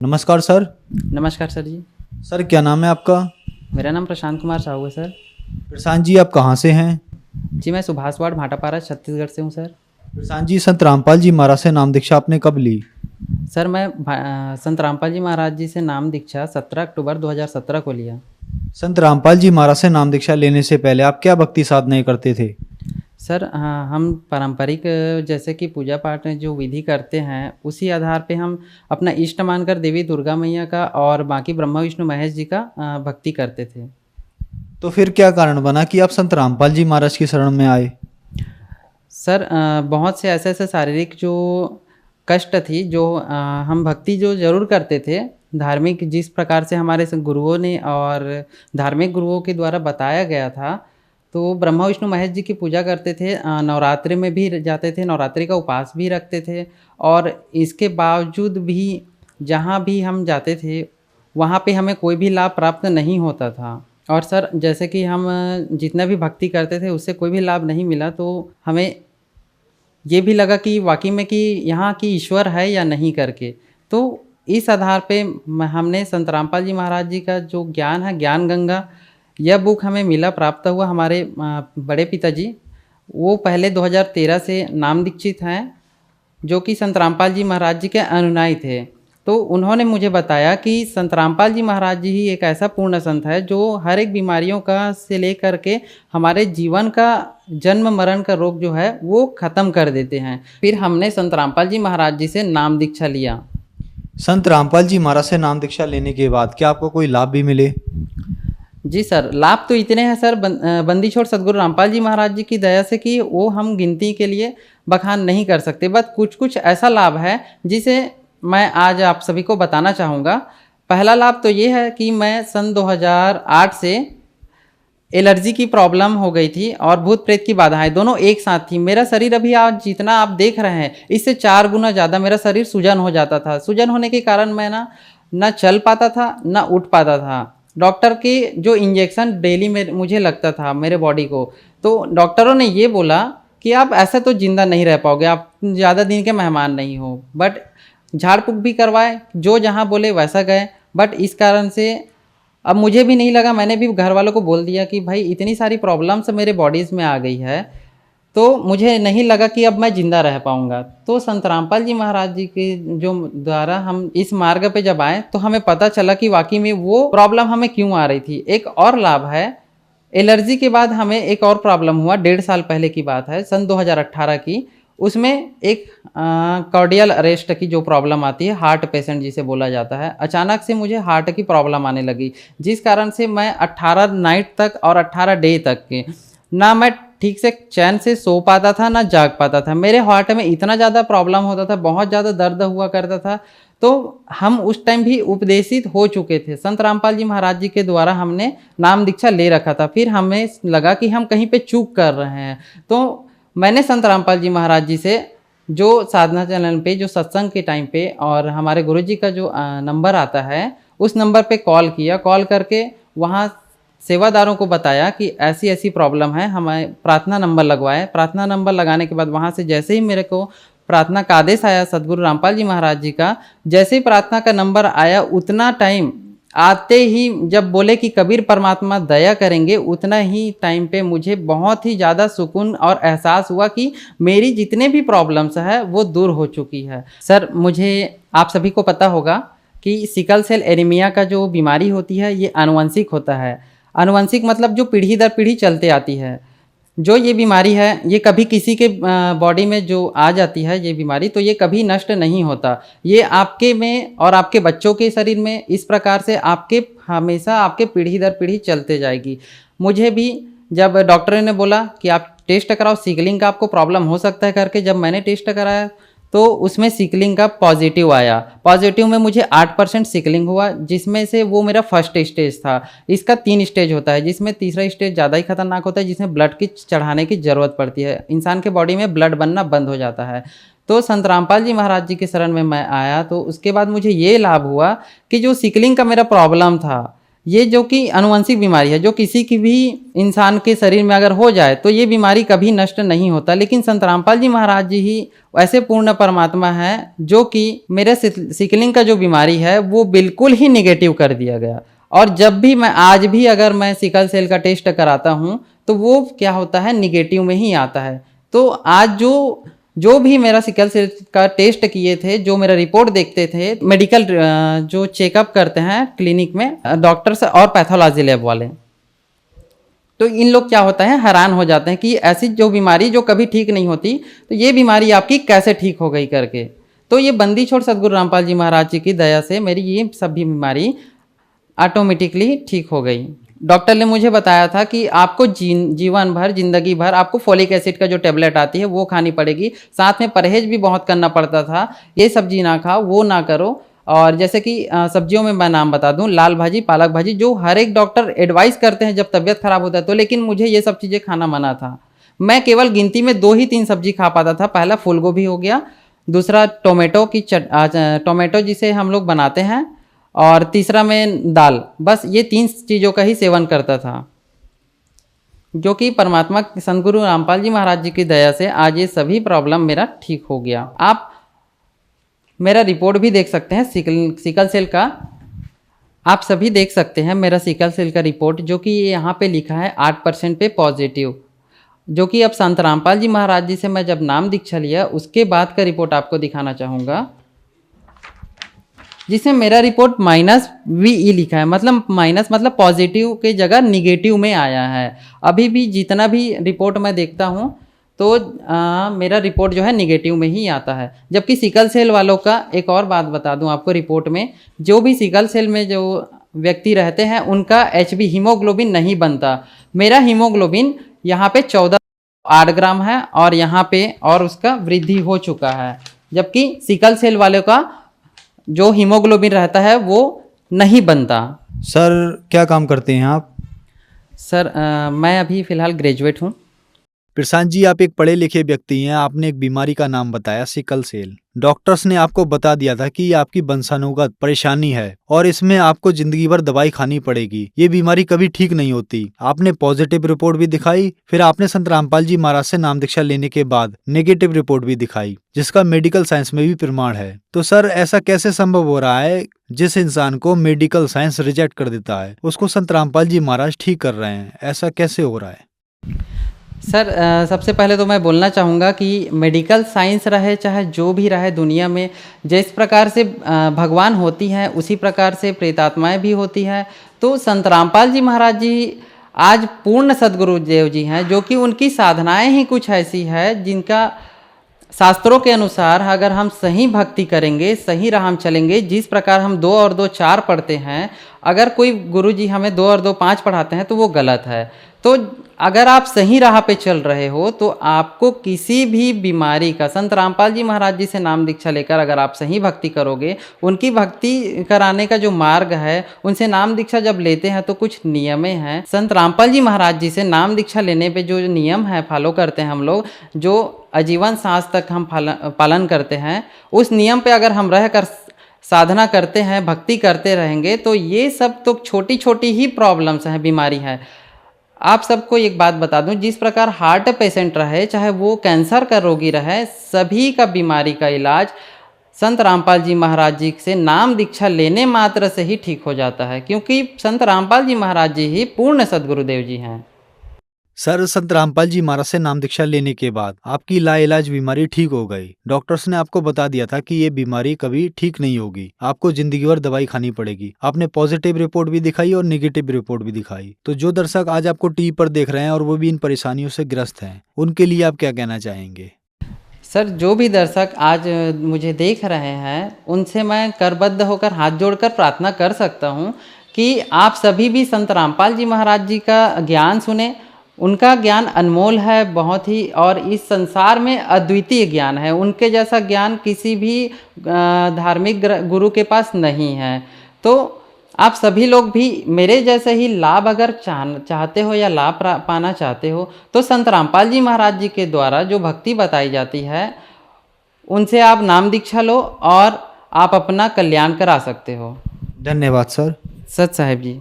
नमस्कार सर। नमस्कार सर जी। सर क्या नाम है आपका? मेरा नाम प्रशांत कुमार साहू है सर। प्रशांत जी आप कहाँ से हैं? जी मैं सुभाष वार्ड भाटापारा छत्तीसगढ़ से हूँ सर। प्रशांत जी संत रामपाल जी महाराज से नाम दीक्षा आपने कब ली? सर मैं संत रामपाल जी महाराज जी से नाम दीक्षा 17 अक्टूबर 2017 को लिया। संत रामपाल जी महाराज से नाम दीक्षा लेने से पहले आप क्या भक्ति साधनाएं करते थे? सर हम पारंपरिक जैसे कि पूजा पाठ में जो विधि करते हैं उसी आधार पे हम अपना इष्ट मानकर देवी दुर्गा मैया का और बाकी ब्रह्मा विष्णु महेश जी का भक्ति करते थे। तो फिर क्या कारण बना कि आप संत रामपाल जी महाराज की शरण में आए? सर बहुत से ऐसे ऐसे शारीरिक जो कष्ट थी जो हम भक्ति जो ज़रूर करते थे, धार्मिक जिस प्रकार से हमारे गुरुओं ने और धार्मिक गुरुओं के द्वारा बताया गया था, तो ब्रह्मा विष्णु महेश जी की पूजा करते थे, नवरात्रि में भी जाते थे, नवरात्रि का उपवास भी रखते थे और इसके बावजूद भी जहाँ भी हम जाते थे, वहाँ पे हमें कोई भी लाभ प्राप्त नहीं होता था। और सर जैसे कि हम जितना भी भक्ति करते थे उससे कोई भी लाभ नहीं मिला, तो हमें ये भी लगा कि वाक़ई में कि यहाँ की ईश्वर है या नहीं करके। तो इस आधार पे हमने संत रामपाल जी महाराज जी का जो ज्ञान है, ज्ञान गंगा, यह बुक हमें मिला, प्राप्त हुआ हमारे बड़े पिताजी, वो पहले 2013 से नाम दीक्षित हैं, जो कि संत रामपाल जी महाराज जी के अनुयायी थे। तो उन्होंने मुझे बताया कि संत रामपाल जी महाराज जी ही एक ऐसा पूर्ण संत है जो हर एक बीमारियों का से लेकर के हमारे जीवन का जन्म मरण का रोग जो है वो ख़त्म कर देते हैं। फिर हमने संत रामपाल जी महाराज जी से नाम दीक्षा लिया। संत रामपाल जी महाराज से नाम दीक्षा लेने के बाद क्या आपको कोई लाभ भी मिले? जी सर, लाभ तो इतने हैं सर, बंदी छोड़ सदगुरु रामपाल जी महाराज जी की दया से कि वो हम गिनती के लिए बखान नहीं कर सकते। बस कुछ कुछ ऐसा लाभ है जिसे मैं आज आप सभी को बताना चाहूँगा। पहला लाभ तो ये है कि मैं सन 2008 से एलर्जी की प्रॉब्लम हो गई थी और भूत प्रेत की बाधाएं दोनों एक साथ थी। मेरा शरीर अभी आज जितना आप देख रहे हैं इससे 4 गुना ज़्यादा मेरा शरीर सूजन हो जाता था। सूजन होने के कारण मैं ना चल पाता था, ना उठ पाता था। डॉक्टर के जो इंजेक्शन डेली में मुझे लगता था मेरे बॉडी को, तो डॉक्टरों ने ये बोला कि आप ऐसे तो ज़िंदा नहीं रह पाओगे, आप ज़्यादा दिन के मेहमान नहीं हो। बट झाड़ फूँक भी करवाए, जो जहाँ बोले वैसा गए। बट इस कारण से अब मुझे भी नहीं लगा, मैंने भी घर वालों को बोल दिया कि भाई इतनी सारी प्रॉब्लम्स मेरे बॉडीज़ में आ गई है, तो मुझे नहीं लगा कि अब मैं ज़िंदा रह पाऊँगा। तो संत रामपाल जी महाराज जी के जो द्वारा हम इस मार्ग पे जब आए तो हमें पता चला कि वाकई में वो प्रॉब्लम हमें क्यों आ रही थी। एक और लाभ है, एलर्जी के बाद हमें एक और प्रॉब्लम हुआ, 1.5 साल पहले की बात है, सन 2018 की। उसमें एक कार्डियल अरेस्ट की जो प्रॉब्लम आती है, हार्ट पेशेंट जिसे बोला जाता है, अचानक से मुझे हार्ट की प्रॉब्लम आने लगी, जिस कारण से मैं 18 नाइट तक और 18 डे तक के ना मैं ठीक से चैन से सो पाता था ना जाग पाता था। मेरे हार्ट में इतना ज़्यादा प्रॉब्लम होता था, बहुत ज़्यादा दर्द हुआ करता था। तो हम उस टाइम भी उपदेशित हो चुके थे, संत रामपाल जी महाराज जी के द्वारा हमने नाम दीक्षा ले रखा था। फिर हमें लगा कि हम कहीं पे चूक कर रहे हैं, तो मैंने संत रामपाल जी महाराज जी से जो साधना चैनल पे जो सत्संग के टाइम पे और हमारे गुरु जी का जो नंबर आता है उस नंबर पे कॉल किया। कॉल करके वहाँ सेवादारों को बताया कि ऐसी ऐसी प्रॉब्लम है, हमें प्रार्थना नंबर लगवाए। प्रार्थना नंबर लगाने के बाद वहाँ से जैसे ही मेरे को प्रार्थना का आदेश आया सदगुरु रामपाल जी महाराज जी का, जैसे ही प्रार्थना का नंबर आया उतना टाइम आते ही जब बोले कि कबीर परमात्मा दया करेंगे, उतना ही टाइम पे मुझे बहुत ही ज़्यादा सुकून और एहसास हुआ कि मेरी जितने भी प्रॉब्लम्स है वो दूर हो चुकी है। सर मुझे आप सभी को पता होगा कि सिकल सेल एनीमिया का जो बीमारी होती है ये आनुवंशिक होता है। आनुवंशिक मतलब जो पीढ़ी दर पीढ़ी चलते आती है। जो ये बीमारी है ये कभी किसी के बॉडी में जो आ जाती है ये बीमारी, तो ये कभी नष्ट नहीं होता। ये आपके में और आपके बच्चों के शरीर में इस प्रकार से आपके हमेशा आपके पीढ़ी दर पीढ़ी चलते जाएगी। मुझे भी जब डॉक्टर ने बोला कि आप टेस्ट कराओ, सिकलिंग का आपको प्रॉब्लम हो सकता है करके, जब मैंने टेस्ट कराया तो उसमें सिकलिंग का पॉजिटिव आया। पॉजिटिव में मुझे 8% सिकलिंग हुआ, जिसमें से वो मेरा फर्स्ट स्टेज था। इसका 3 स्टेज होता है, जिसमें तीसरा स्टेज ज़्यादा ही खतरनाक होता है, जिसमें ब्लड की चढ़ाने की ज़रूरत पड़ती है, इंसान के बॉडी में ब्लड बनना बंद हो जाता है। तो संत रामपाल जी महाराज जी के शरण में मैं आया तो उसके बाद मुझे ये लाभ हुआ कि जो सिकलिंग का मेरा प्रॉब्लम था ये जो कि अनुवंशिक बीमारी है, जो किसी की भी इंसान के शरीर में अगर हो जाए तो ये बीमारी कभी नष्ट नहीं होता, लेकिन संत रामपाल जी महाराज जी ही ऐसे पूर्ण परमात्मा है जो कि मेरे सिकलिंग का जो बीमारी है वो बिल्कुल ही निगेटिव कर दिया गया। और जब भी मैं आज भी अगर मैं सिकल सेल का टेस्ट कराता हूँ तो वो क्या होता है, निगेटिव में ही आता है। तो आज जो भी मेरा सिकल सेल का टेस्ट किए थे, जो मेरा रिपोर्ट देखते थे, मेडिकल जो चेकअप करते हैं क्लिनिक में डॉक्टर्स और पैथोलॉजी लैब वाले, तो इन लोग क्या होता है, हैरान हो जाते हैं कि ऐसी जो बीमारी जो कभी ठीक नहीं होती, तो ये बीमारी आपकी कैसे ठीक हो गई करके। तो ये बंदी छोड़ सदगुरु रामपाल जी महाराज जी की दया से मेरी ये सभी बीमारी ऑटोमेटिकली ठीक हो गई। डॉक्टर ने मुझे बताया था कि आपको जीवन भर, जिंदगी भर आपको फोलिक एसिड का जो टेबलेट आती है वो खानी पड़ेगी, साथ में परहेज भी बहुत करना पड़ता था, ये सब्जी ना खाओ, वो ना करो। और जैसे कि सब्जियों में मैं नाम बता दूं, लाल भाजी, पालक भाजी, जो हर एक डॉक्टर एडवाइस करते हैं जब तबीयत खराब होता है तो, लेकिन मुझे ये सब चीज़ें खाना मना था। मैं केवल गिनती में 2 ही 3 सब्जी खा पाता था। पहला फूल गोभी हो गया, दूसरा टोमेटो जिसे हम लोग बनाते हैं, और तीसरा में दाल। बस ये 3 चीज़ों का ही सेवन करता था, जो कि परमात्मा संत गुरु रामपाल जी महाराज जी की दया से आज ये सभी प्रॉब्लम मेरा ठीक हो गया। आप मेरा रिपोर्ट भी देख सकते हैं सिकल सेल का, आप सभी देख सकते हैं मेरा सिकल सेल का रिपोर्ट, जो कि यहाँ पे लिखा है 8% पे पॉजिटिव, जो कि अब संत रामपाल जी महाराज जी से मैं जब नाम दीक्षा लिया उसके बाद का रिपोर्ट आपको दिखाना चाहूँगा, जिसमें मेरा रिपोर्ट -VE लिखा है, मतलब पॉजिटिव की जगह निगेटिव में आया है। अभी भी जितना भी रिपोर्ट मैं देखता हूँ तो मेरा रिपोर्ट जो है निगेटिव में ही आता है। जबकि सिकल सेल वालों का एक और बात बता दूं आपको, रिपोर्ट में जो भी सिकल सेल में जो व्यक्ति रहते हैं उनका HB हीमोग्लोबिन नहीं बनता। मेरा हीमोग्लोबिन यहाँ पे 14.8 ग्राम है और यहाँ पे और उसका वृद्धि हो चुका है, जबकि सिकल सेल वालों का जो हीमोग्लोबिन रहता है वो नहीं बनता। सर क्या काम करते हैं आप? सर मैं अभी फ़िलहाल ग्रेजुएट हूँ। प्रशांत जी, आप एक पढ़े लिखे व्यक्ति हैं, आपने एक बीमारी का नाम बताया सिकल सेल। डॉक्टर्स ने आपको बता दिया था कि ये आपकी वंशानुगत परेशानी है और इसमें आपको जिंदगी भर दवाई खानी पड़ेगी, ये बीमारी कभी ठीक नहीं होती। आपने पॉजिटिव रिपोर्ट भी दिखाई, फिर आपने संत रामपाल जी महाराज से नाम दीक्षा लेने के बाद नेगेटिव रिपोर्ट भी दिखाई, जिसका मेडिकल साइंस में भी प्रमाण है। तो सर ऐसा कैसे संभव हो रहा है, जिस इंसान को मेडिकल साइंस रिजेक्ट कर देता है उसको संत रामपाल जी महाराज ठीक कर रहे हैं, ऐसा कैसे हो रहा है? सर सबसे पहले तो मैं बोलना चाहूँगा कि मेडिकल साइंस रहे चाहे जो भी रहे दुनिया में, जिस प्रकार से भगवान होती हैं उसी प्रकार से प्रेतात्माएं भी होती हैं। तो संत रामपाल जी महाराज जी आज पूर्ण सदगुरु देव जी हैं, जो कि उनकी साधनाएं ही कुछ ऐसी है जिनका शास्त्रों के अनुसार अगर हम सही भक्ति करेंगे, सही राह हम चलेंगे, जिस प्रकार हम 2 और 2 4 पढ़ते हैं, अगर कोई गुरुजी हमें 2 और 2 5 पढ़ाते हैं तो वो गलत है। तो अगर आप सही राह पे चल रहे हो तो आपको किसी भी बीमारी का, संत रामपाल जी महाराज जी से नाम दीक्षा लेकर अगर आप सही भक्ति करोगे, उनकी भक्ति कराने का जो मार्ग है, उनसे नाम दीक्षा जब लेते हैं तो कुछ नियमें हैं। संत रामपाल जी महाराज जी से नाम दीक्षा लेने पे जो नियम है फॉलो करते हैं हम लोग, जो आजीवन सांस तक हम पालन करते हैं, उस नियम पे अगर हम रहकर साधना करते हैं, भक्ति करते रहेंगे, तो ये सब तो छोटी छोटी ही प्रॉब्लम्स हैं, बीमारी है। आप सबको एक बात बता दूं, जिस प्रकार हार्ट पेशेंट रहे चाहे वो कैंसर का रोगी रहे, सभी का बीमारी का इलाज संत रामपाल जी महाराज जी से नाम दीक्षा लेने मात्र से ही ठीक हो जाता है, क्योंकि संत रामपाल जी महाराज जी ही पूर्ण सदगुरुदेव जी हैं। सर संत रामपाल जी महाराज से नाम दीक्षा लेने के बाद आपकी लाइलाज बीमारी ठीक हो गई। डॉक्टर्स ने आपको बता दिया था कि ये बीमारी कभी ठीक नहीं होगी, आपको जिंदगी भर दवाई खानी पड़ेगी। आपने पॉजिटिव रिपोर्ट भी दिखाई और नेगेटिव रिपोर्ट भी दिखाई। तो जो दर्शक आज आपको टीवी पर देख रहे हैं और वो भी इन परेशानियों से ग्रस्त हैं, उनके लिए आप क्या कहना चाहेंगे? सर जो भी दर्शक आज मुझे देख रहे हैं, उनसे मैं करबद्ध होकर हाथ जोड़कर प्रार्थना कर सकता हूँ कि आप सभी भी संत रामपाल जी महाराज जी का ज्ञान सुने। उनका ज्ञान अनमोल है बहुत ही, और इस संसार में अद्वितीय ज्ञान है। उनके जैसा ज्ञान किसी भी धार्मिक गुरु के पास नहीं है। तो आप सभी लोग भी मेरे जैसे ही लाभ अगर चाहते हो या लाभ पाना चाहते हो, तो संत रामपाल जी महाराज जी के द्वारा जो भक्ति बताई जाती है, उनसे आप नाम दीक्षा लो और आप अपना कल्याण करा सकते हो। धन्यवाद सर। सत साहेब जी।